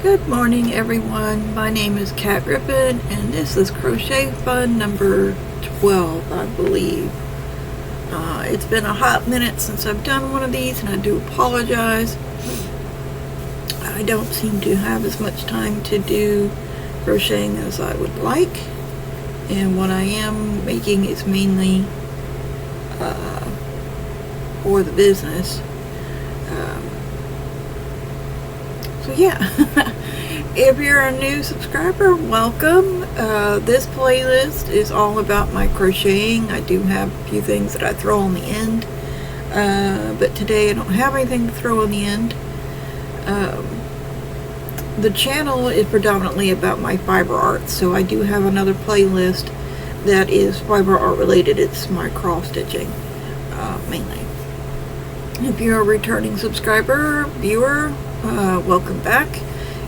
Good morning, everyone. My name is Griffin, and this is Crochet Fun number 12, I believe. It's been a hot minute since I've done one of these, and I do apologize. I don't seem to have as much time to do crocheting as I would like, and what I am making is mainly for the business. So yeah, if you're a new subscriber, welcome. This playlist is all about my crocheting. I do have a few things that I throw on the end, but today I don't have anything to throw on the end. The channel is predominantly about my fiber art, so I do have another playlist that is fiber art related. It's my cross stitching mainly. If you're a returning subscriber, viewer, welcome back.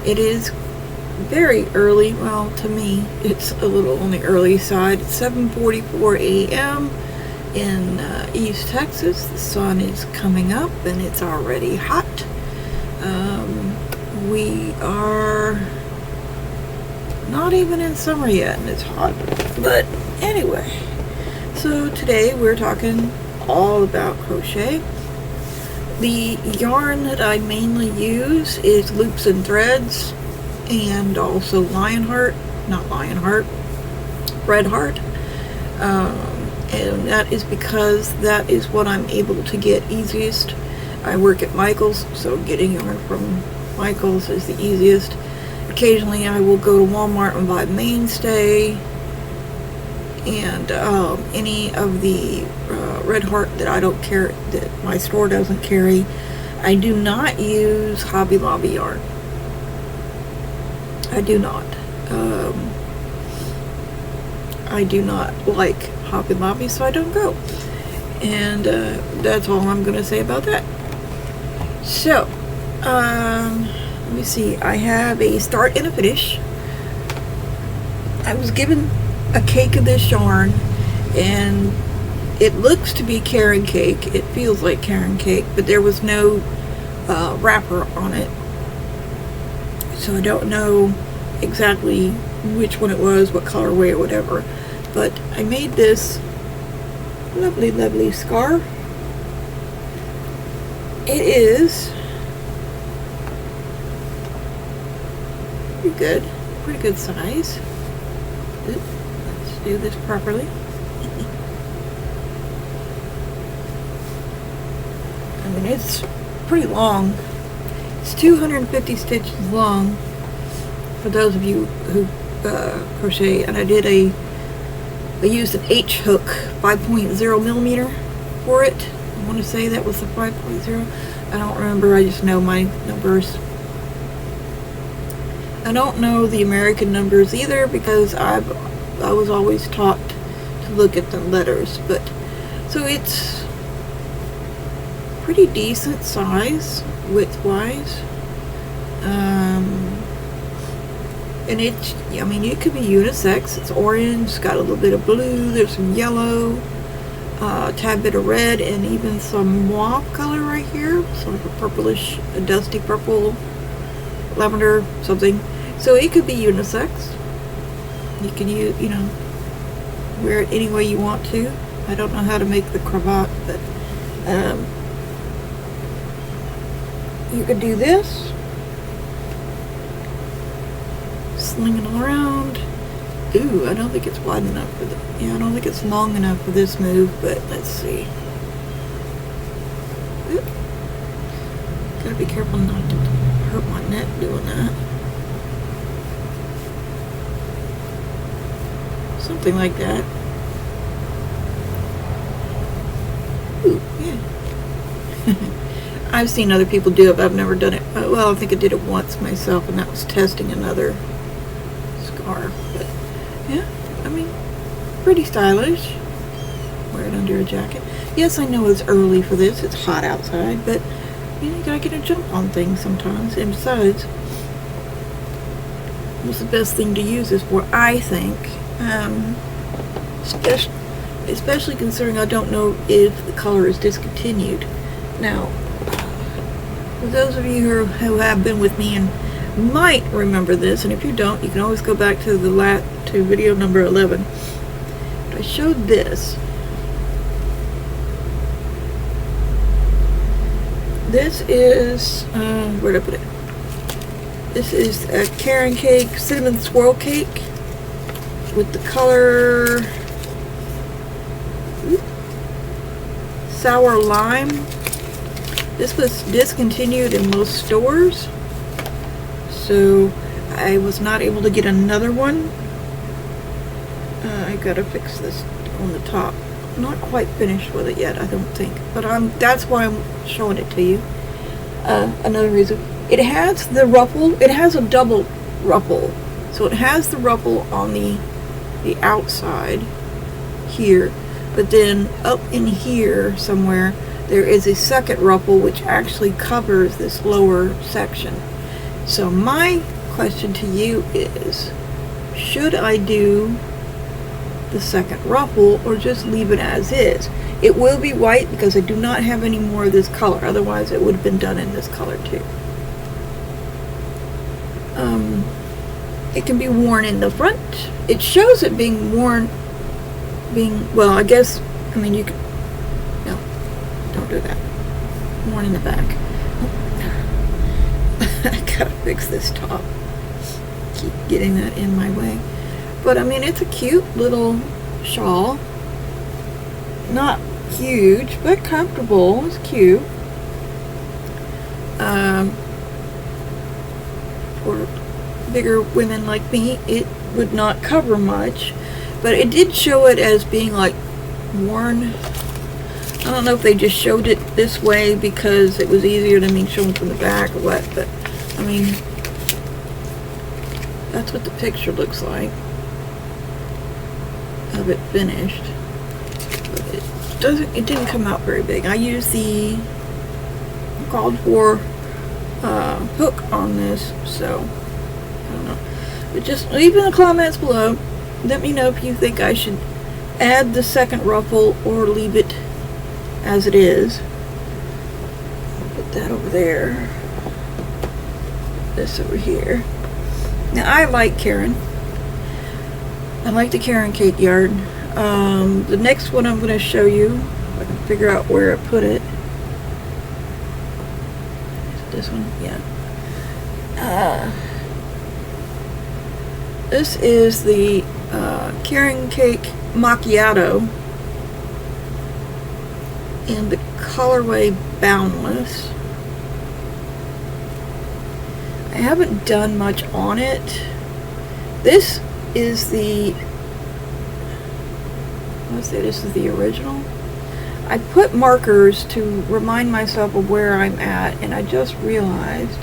It is very early. Well, to me, it's a little on the early side. It's 7:44 a.m. in East Texas. The sun is coming up and it's already hot. We are not even in summer yet and it's hot. But anyway, so today we're talking all about crochet. The yarn that I mainly use is Loops and Threads, and also Red Heart, and that is because that is what I'm able to get easiest. I work at Michael's, so getting yarn from Michael's is the easiest. Occasionally I will go to Walmart and buy Mainstay and any of the Red Heart that I don't carry, that my store doesn't carry. I do not use Hobby Lobby yarn. I do not. I do not like Hobby Lobby, so I don't go. And that's all I'm going to say about that. So, let me see. I have a start and a finish. I was given a cake of this yarn, and it looks to be Caron cake. It feels like Caron cake, but there was no wrapper on it, so I don't know exactly which one it was, what colorway or whatever. But I made this lovely scarf. It is pretty good size. Let's do this properly. I mean, it's pretty long. It's 250 stitches long for those of you who crochet, and I used an H hook 5.0 millimeter for it. I want to say that was the 5.0. I don't remember. I just know my numbers. I don't know the American numbers either, because I was always taught to look at the letters. But so it's pretty decent size width-wise, and it could be unisex. It's orange, it's got a little bit of blue, there's some yellow, a tad bit of red, and even some mauve color right here, sort of a purplish, a dusty purple, lavender, something. So it could be unisex. You can wear it any way you want to. I don't know how to make the cravat, but you could do this, sling it all around. Ooh, I don't think it's wide enough for I don't think it's long enough for this move, but let's see. Ooh. Gotta be careful not to hurt my neck doing that. Something like that. Ooh, yeah. I've seen other people do it, but I've never done it. Well, I think I did it once myself, and that was testing another scarf. But yeah, I mean, pretty stylish. Wear it under a jacket. Yes, I know it's early for this. It's hot outside, but you gotta get a jump on things sometimes. And besides, what's the best thing to use this for, I think. Especially considering I don't know if the color is discontinued. Now, for those of you who have been with me and might remember this, and if you don't, you can always go back to to video number 11. But I showed this. This is, where did I put it? This is a Caron cake, cinnamon swirl cake with the color sour lime. This was discontinued in most stores, so I was not able to get another one. I gotta fix this on the top. I'm not quite finished with it yet, I don't think, but that's why I'm showing it to you. Another reason, it has the ruffle. It has a double ruffle, so it has the ruffle on the outside here, but then up in here somewhere there is a second ruffle which actually covers this lower section. So my question to you is, should I do the second ruffle or just leave it as is? It will be white because I do not have any more of this color, otherwise it would have been done in this color too. It can be worn in the front. It shows it being worn, well, I guess, I mean, you can, no, don't do that. Worn in the back. I gotta fix this top. Keep getting that in my way. But I mean, it's a cute little shawl. Not huge, but comfortable. It's cute. For bigger women like me, it would not cover much, but it did show it as being like worn. I don't know if they just showed it this way because it was easier than me showing from the back or what, but I mean, that's what the picture looks like of it finished. But it didn't come out very big. I used the called for hook on this, so I don't know. But just leave in the comments below. Let me know if you think I should add the second ruffle or leave it as it is. Put that over there. This over here. Now I like Caron. I like the Caron cake yarn. The next one I'm going to show you, if I can figure out where I put it. Is it this one? Yeah. This is the Caron cake Macchiato in the colorway Boundless. I haven't done much on it. This is the, let's say this is the original. I put markers to remind myself of where I'm at, and I just realized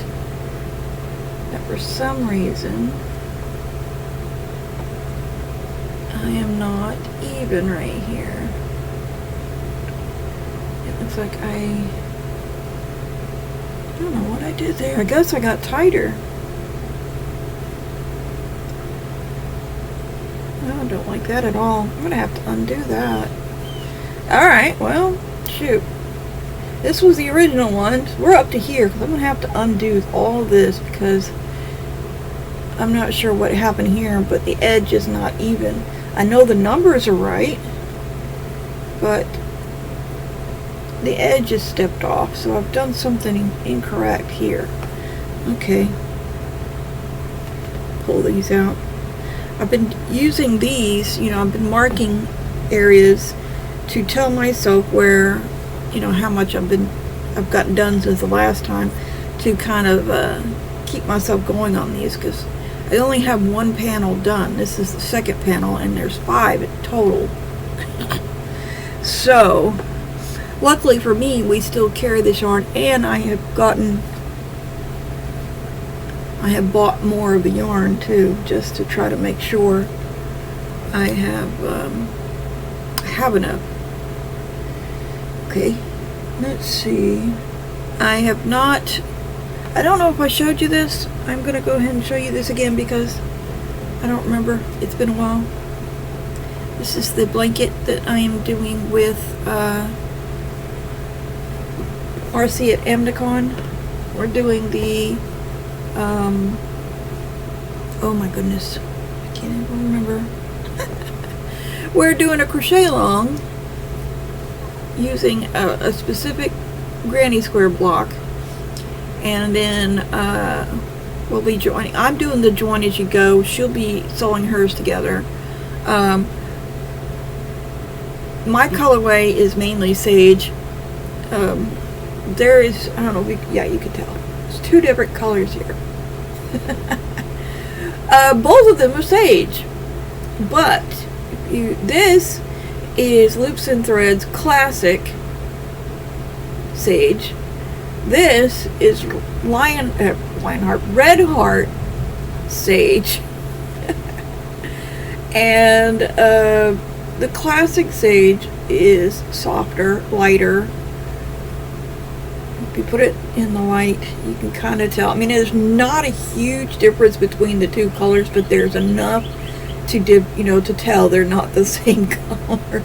that for some reason I am not even right here. It looks like I don't know what I did there. I guess I got tighter. I don't like that at all. I'm gonna have to undo that. Alright, well, shoot. This was the original one. We're up to here because I'm gonna have to undo all this because I'm not sure what happened here, but the edge is not even. I know the numbers are right, but the edge is stepped off, so I've done something incorrect here. Okay. Pull these out. I've been using these, you know, I've been marking areas to tell myself where, you know, how much I've gotten done since the last time, to kind of keep myself going on these, because I only have one panel done. This is the second panel, and there's 5 in total. So, luckily for me, we still carry this yarn, and I have bought more of the yarn too, just to try to make sure I have enough. Okay, let's see. I don't know if I showed you this. I'm gonna go ahead and show you this again because I don't remember. It's been a while. This is the blanket that I am doing with RC at Amnicon. We're doing the Oh my goodness, I can't even remember. We're doing a crochet along using a specific granny square block, and then we'll be joining. I'm doing the join as you go. She'll be sewing hers together. My colorway is mainly sage. There is, I don't know, yeah, you can tell. There's two different colors here. Both of them are sage, but this is Loops and Threads Classic Sage. This is Red Heart Sage. And the Classic Sage is softer, lighter. If you put it in the light, you can kind of tell. I mean, there's not a huge difference between the two colors, but there's enough to to tell they're not the same color.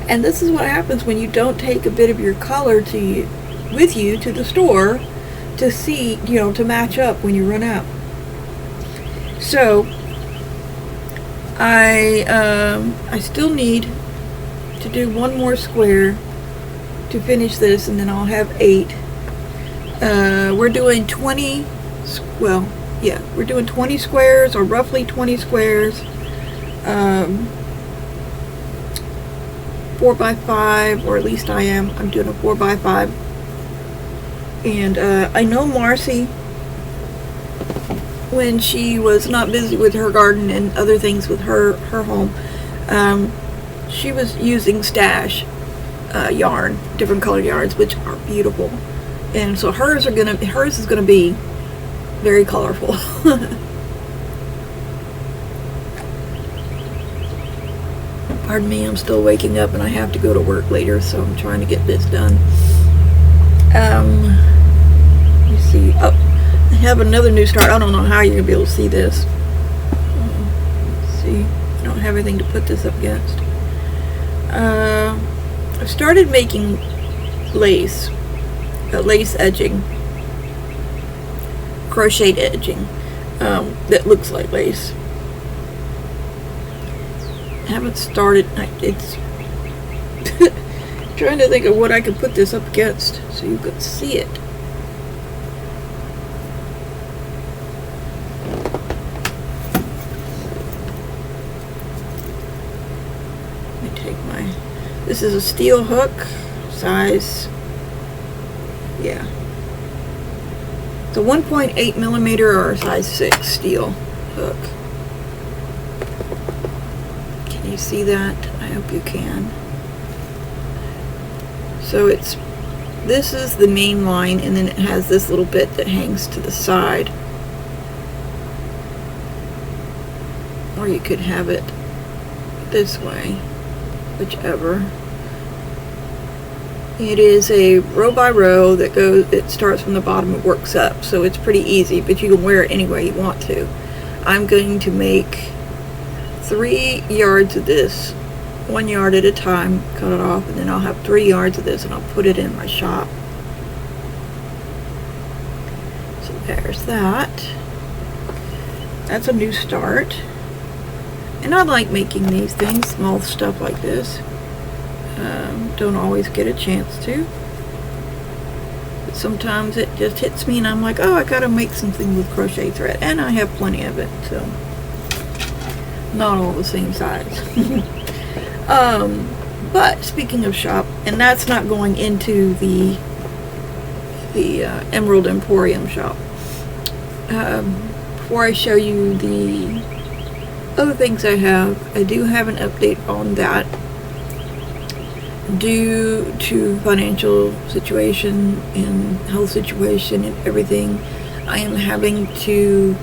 And this is what happens when you don't take a bit of your color with you to the store to see, to match up when you run out. So I still need to do one more square to finish this, and then I'll have 8. We're doing 20, well, yeah, we're doing 20 squares, or roughly 20 squares, 4 by 5, or at least I am. I'm doing a 4 by 5. And I know Marcy, when she was not busy with her garden and other things with her home, she was using stash yarn, different colored yarns, which are beautiful. And so hers is gonna be very colorful. Pardon me, I'm still waking up and I have to go to work later, so I'm trying to get this done. Let me see. Oh, I have another new start. I don't know how you're gonna be able to see this. Let's see. I don't have anything to put this up against. I've started making lace edging, crocheted edging, that looks like lace. I haven't started. It's trying to think of what I could put this up against so you could see it. Let me take this is a steel hook, size, yeah, it's a 1.8 millimeter or a size 6 steel hook. Can you see that? I hope you can. So this is the main line, and then it has this little bit that hangs to the side. Or you could have it this way, whichever. It is a row by row that it starts from the bottom and works up, so it's pretty easy, but you can wear it any way you want to. I'm going to make 3 yards of this, 1 yard at a time, cut it off, and then I'll have 3 yards of this, and I'll put it in my shop. So there's that. That's a new start. And I like making these things, small stuff like this. Don't always get a chance to. But sometimes it just hits me and I'm like, oh, I gotta make something with crochet thread. And I have plenty of it, so not all the same size. But speaking of shop, and that's not going into the Emerald Emporium shop. Before I show you the other things I do have an update on that. Due to financial situation and health situation and everything, I am having to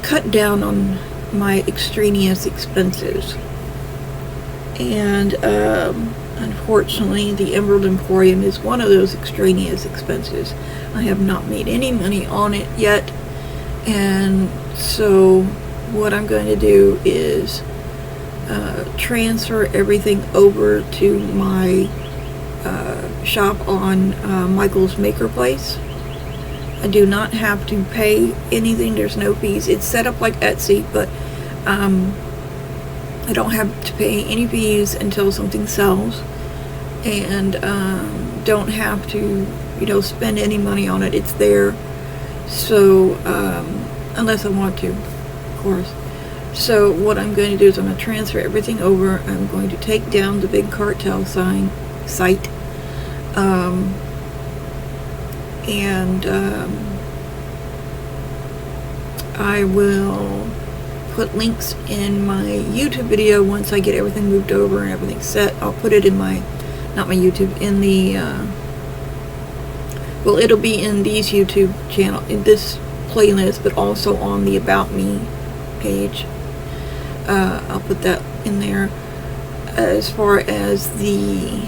cut down on my extraneous expenses. And unfortunately, the Emerald Emporium is one of those extraneous expenses. I have not made any money on it yet, and so what I'm going to do is transfer everything over to my shop on Michael's Maker Place. I do not have to pay anything. There's no fees. It's set up like Etsy, but I don't have to pay any fees until something sells, and don't have to, you know, spend any money on it. It's there. So unless I want to, of course. So what I'm going to do is I'm going to transfer everything over. I'm going to take down the big cartel site, and I will put links in my YouTube video once I get everything moved over and everything set. I'll put it in my, not my YouTube, in the, well, it'll be in these YouTube channel, in this playlist, but also on the About Me page. I'll put that in there. As far as the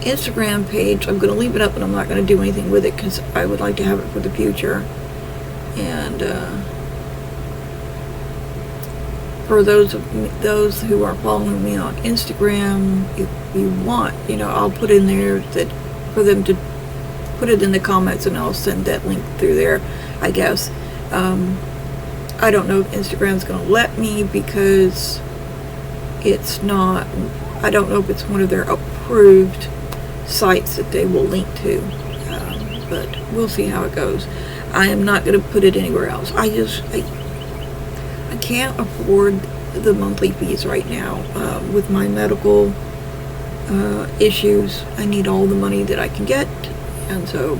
Instagram page, I'm going to leave it up, but I'm not going to do anything with it because I would like to have it for the future. And for those who are following me on Instagram, if you want, you know, I'll put in there that for them to put it in the comments, and I'll send that link through there, I guess. I don't know if Instagram's going to let me because it's not, I don't know if it's one of their approved sites that they will link to, but we'll see how it goes. I am not going to put it anywhere else. I can't afford the monthly fees right now. With my medical issues, I need all the money that I can get, and so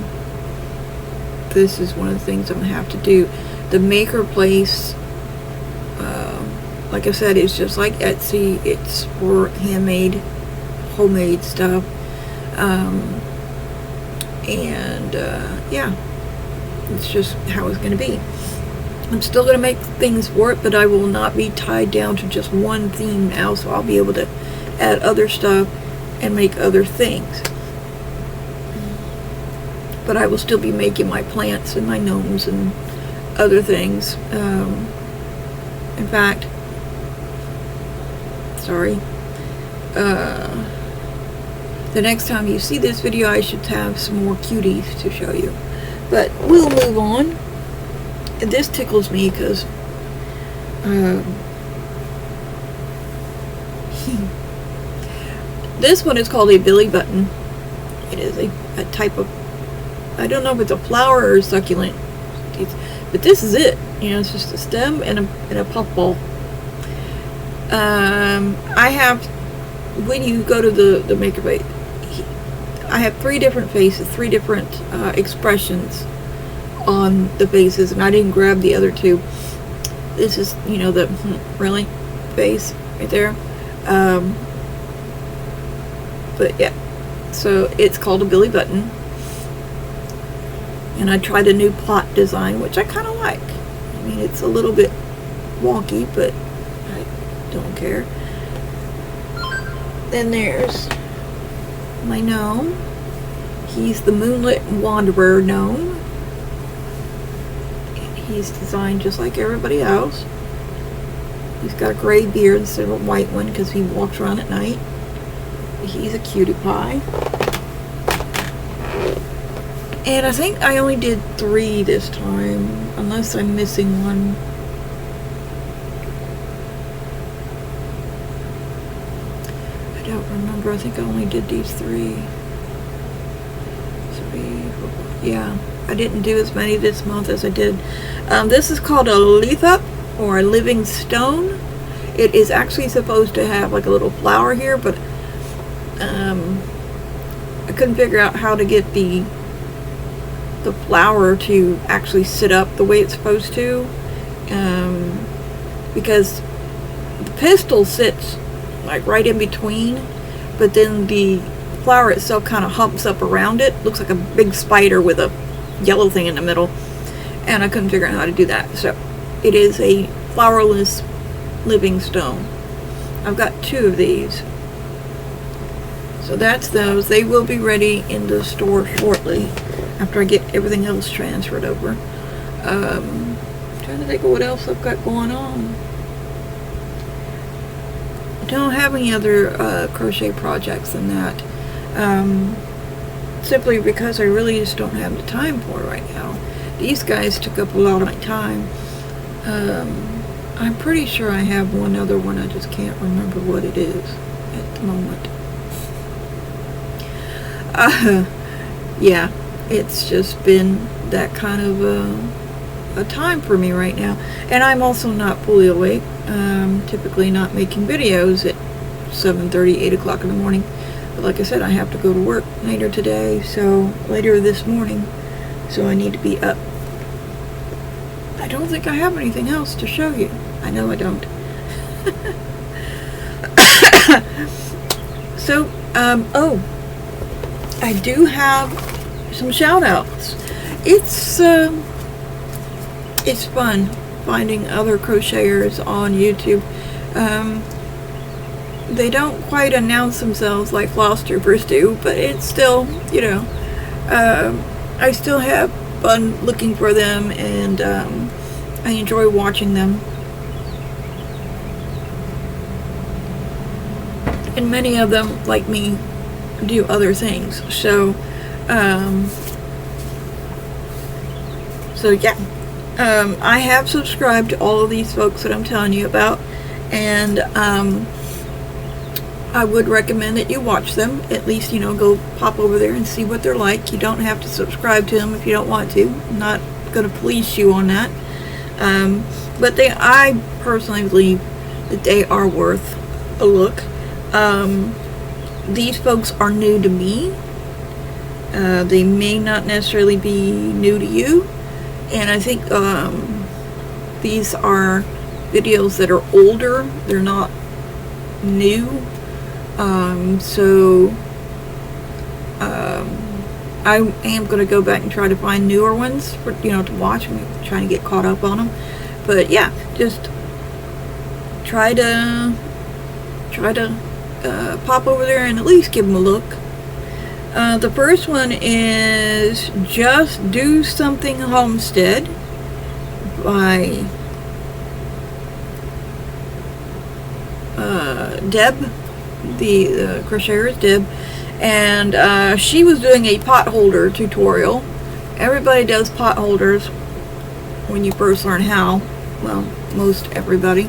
this is one of the things I'm going to have to do. The Maker Place, like I said, it's just like Etsy. It's for handmade, homemade stuff, yeah, it's just how it's going to be. I'm still going to make things work, but I will not be tied down to just one theme now, so I'll be able to add other stuff and make other things. But I will still be making my plants and my gnomes and other things. In fact, sorry, the next time you see this video, I should have some more cuties to show you. But we'll move on. And this tickles me because this one is called a billy button. It is a type of, I don't know if it's a flower or a succulent, but this is it. You know, it's just a stem and a puffball. I have, when you go to the Maker Place, I have 3 different faces, 3 different expressions on the faces, and I didn't grab the other 2. This is, you know, the really face right there. But yeah, so it's called a billy button, and I tried a new plot design, which I kind of like. I mean, it's a little bit wonky, but I don't care. Then there's my gnome. He's the Moonlit Wanderer gnome. He's designed just like everybody else. He's got a gray beard instead of a white one because he walks around at night. He's a cutie pie. And I think I only did 3 this time, unless I'm missing one. I don't remember. I think I only did these 3. 3, 4, yeah. I didn't do as many this month as I did. This is called a lithup, or a living stone. It is actually supposed to have like a little flower here, but I couldn't figure out how to get the flower to actually sit up the way it's supposed to, because the pistil sits like right in between, but then the flower itself kind of humps up around it. Looks like a big spider with a yellow thing in the middle, and I couldn't figure out how to do that. So it is a flowerless living stone. I've got 2 of these, so that's those. They will be ready in the store shortly after I get everything else transferred over. I'm trying to think of what else I've got going on. I don't have any other crochet projects than that. simply because I really just don't have the time for it right now. These guys took up a lot of my time. I'm pretty sure I have one other one, I just can't remember what it is at the moment. Yeah, it's just been that kind of a time for me right now. And I'm also not fully awake. Typically not making videos at 7:30, 8 o'clock in the morning. But like I said, I have to go to work later today, so later this morning, so I need to be up. I don't think I have anything else to show you. I know I don't. So, oh, I do have some shout outs. It's fun finding other crocheters on YouTube. They don't quite announce themselves like floss troopers do, but it's still, you know, I still have fun looking for them, and I enjoy watching them. And many of them, like me, do other things. So, yeah. I have subscribed to all of these folks that I'm telling you about, and I would recommend that you watch them. At least, you know, go pop over there and see what they're like. You don't have to subscribe to them if you don't want to. I'm not going to police you on that. But I personally believe that they are worth a look. These folks are new to me. They may not necessarily be new to you. And I think these are videos that are older. They're not new. So I am going to go back and try to find newer ones for, you know, to watch. I'm trying to get caught up on them. But yeah, just try to pop over there and at least give them a look. The first one is Just Do Something Homestead by Deb. The crocheter is Deb, and she was doing a pot holder tutorial. Everybody does pot holders when you first learn how. Well, most everybody.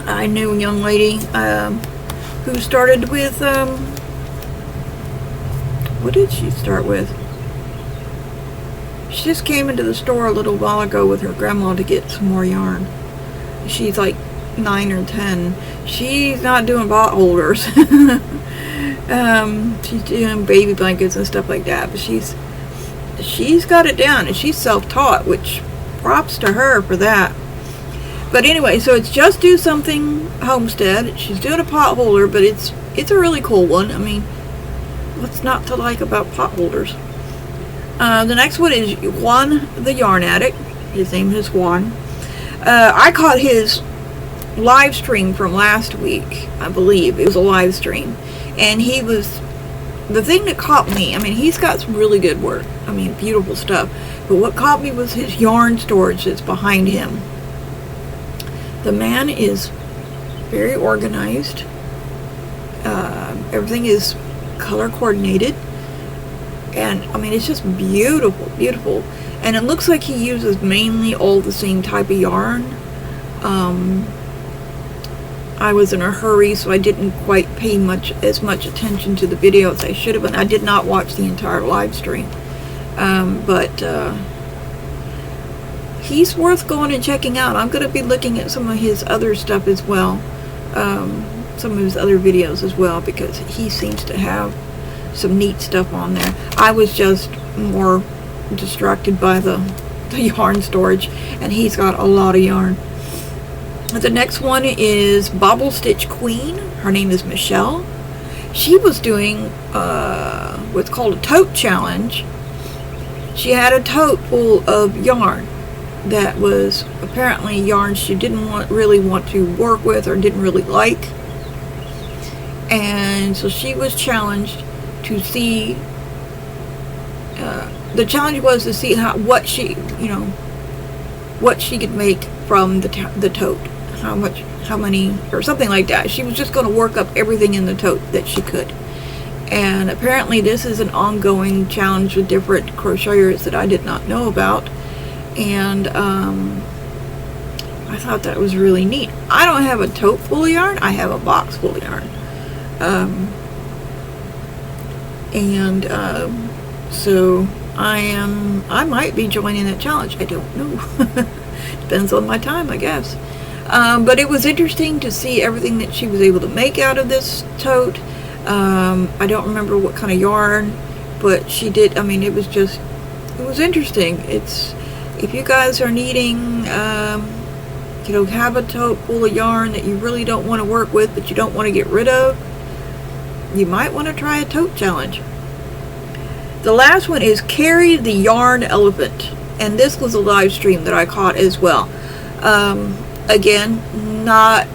I knew a young lady who started with what did she start with? She just came into the store a little while ago with her grandma to get some more yarn. She's like 9 or 10. She's not doing pot holders. She's doing baby blankets and stuff like that, but she's got it down, and she's self-taught, which props to her for that. But anyway, so it's Just Do Something Homestead. She's doing a pot holder, but it's a really cool one. I mean, what's not to like about pot holders? The next one is Juan the Yarn Addict. His name is Juan. I caught his live stream from last week, I believe. It was a live stream. And he was, the thing that caught me, I mean, he's got some really good work. I mean, beautiful stuff. But what caught me was his yarn storage that's behind him. The man is very organized. Everything is color coordinated. And, I mean, it's just beautiful, beautiful. And it looks like he uses mainly all the same type of yarn. I was in a hurry, so I didn't quite pay as much attention to the video as I should have, and I did not watch the entire live stream. But he's worth going and checking out. I'm going to be looking at some of his other stuff as well, some of his other videos as well, because he seems to have some neat stuff on there. I was just more distracted by the yarn storage, and he's got a lot of yarn. The next one is Bobble Stitch Queen. Her name is Michelle. She was doing what's called a tote challenge. She had a tote full of yarn that was apparently yarn she didn't really want to work with or didn't really like. And so she was challenged to see, the challenge was to see what she could make from the tote. How many, or something like that. She was just going to work up everything in the tote that she could. And apparently this is an ongoing challenge with different crocheters that I did not know about. And I thought that was really neat. I don't have a tote full of yarn, I have a box full of yarn. So I might be joining that challenge. I don't know. Depends on my time, I guess. But it was interesting to see everything that she was able to make out of this tote. I don't remember what kind of yarn, but she did. I mean, it was interesting. If you guys are needing, have a tote full of yarn that you really don't want to work with, but you don't want to get rid of, you might want to try a tote challenge. The last one is Carry the Yarn Elephant, and this was a live stream that I caught as well. Again,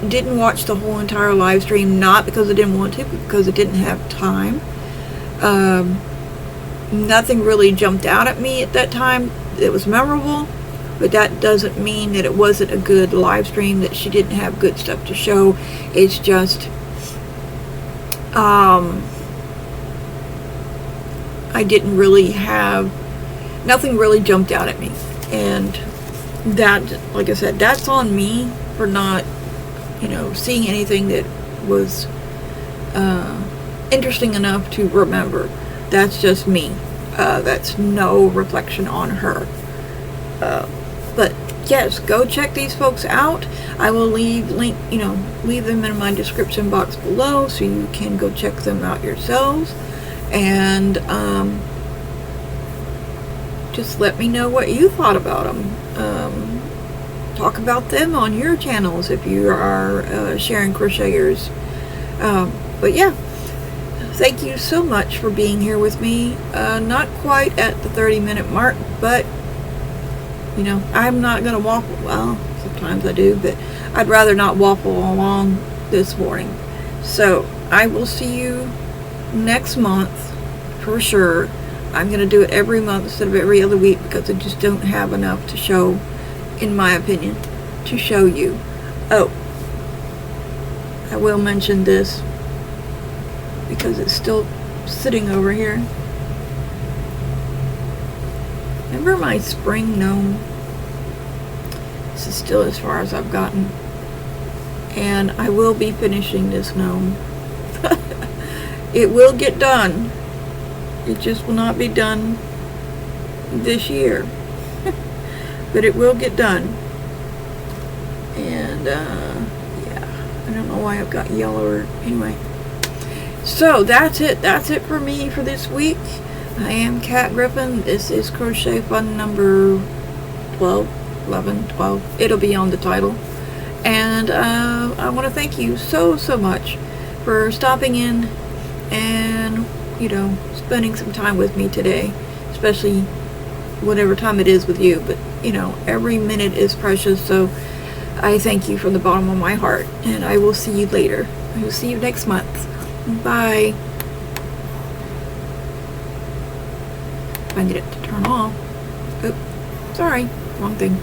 didn't watch the whole entire live stream, not because I didn't want to, but because I didn't have time. Nothing really jumped out at me at that time. It was memorable, but that doesn't mean that it wasn't a good live stream, that she didn't have good stuff to show. It's just I didn't really have, nothing really jumped out at me, and that, like I said, that's on me for not, seeing anything that was interesting enough to remember. That's just me. That's no reflection on her. But yes, go check these folks out. I will leave them in my description box below, so you can go check them out yourselves. And just let me know what you thought about them. Talk about them on your channels if you are sharing crocheters. But yeah, thank you so much for being here with me. Not quite at the 30-minute mark, but I'm not gonna waffle. Well, sometimes I do, but I'd rather not waffle along this morning. So I will see you next month for sure. I'm gonna do it every month instead of every other week, because I just don't have enough to show, in my opinion, to show you. Oh, I will mention this because it's still sitting over here. Remember my spring gnome? This is still as far as I've gotten, and I will be finishing this gnome. It will get done. It just will not be done this year. But it will get done. And yeah, I don't know why I've got yellow. Anyway, so that's it for me for this week. I am Cat Griffin. This is Crochet Fun number 12, 11, 12. It'll be on the title. And I want to thank you so much for stopping in and spending some time with me today, especially whatever time it is with you. But every minute is precious, so I thank you from the bottom of my heart, and I will see you later. I will see you next month. Bye. If I can get it to turn off. Oh, sorry, wrong thing.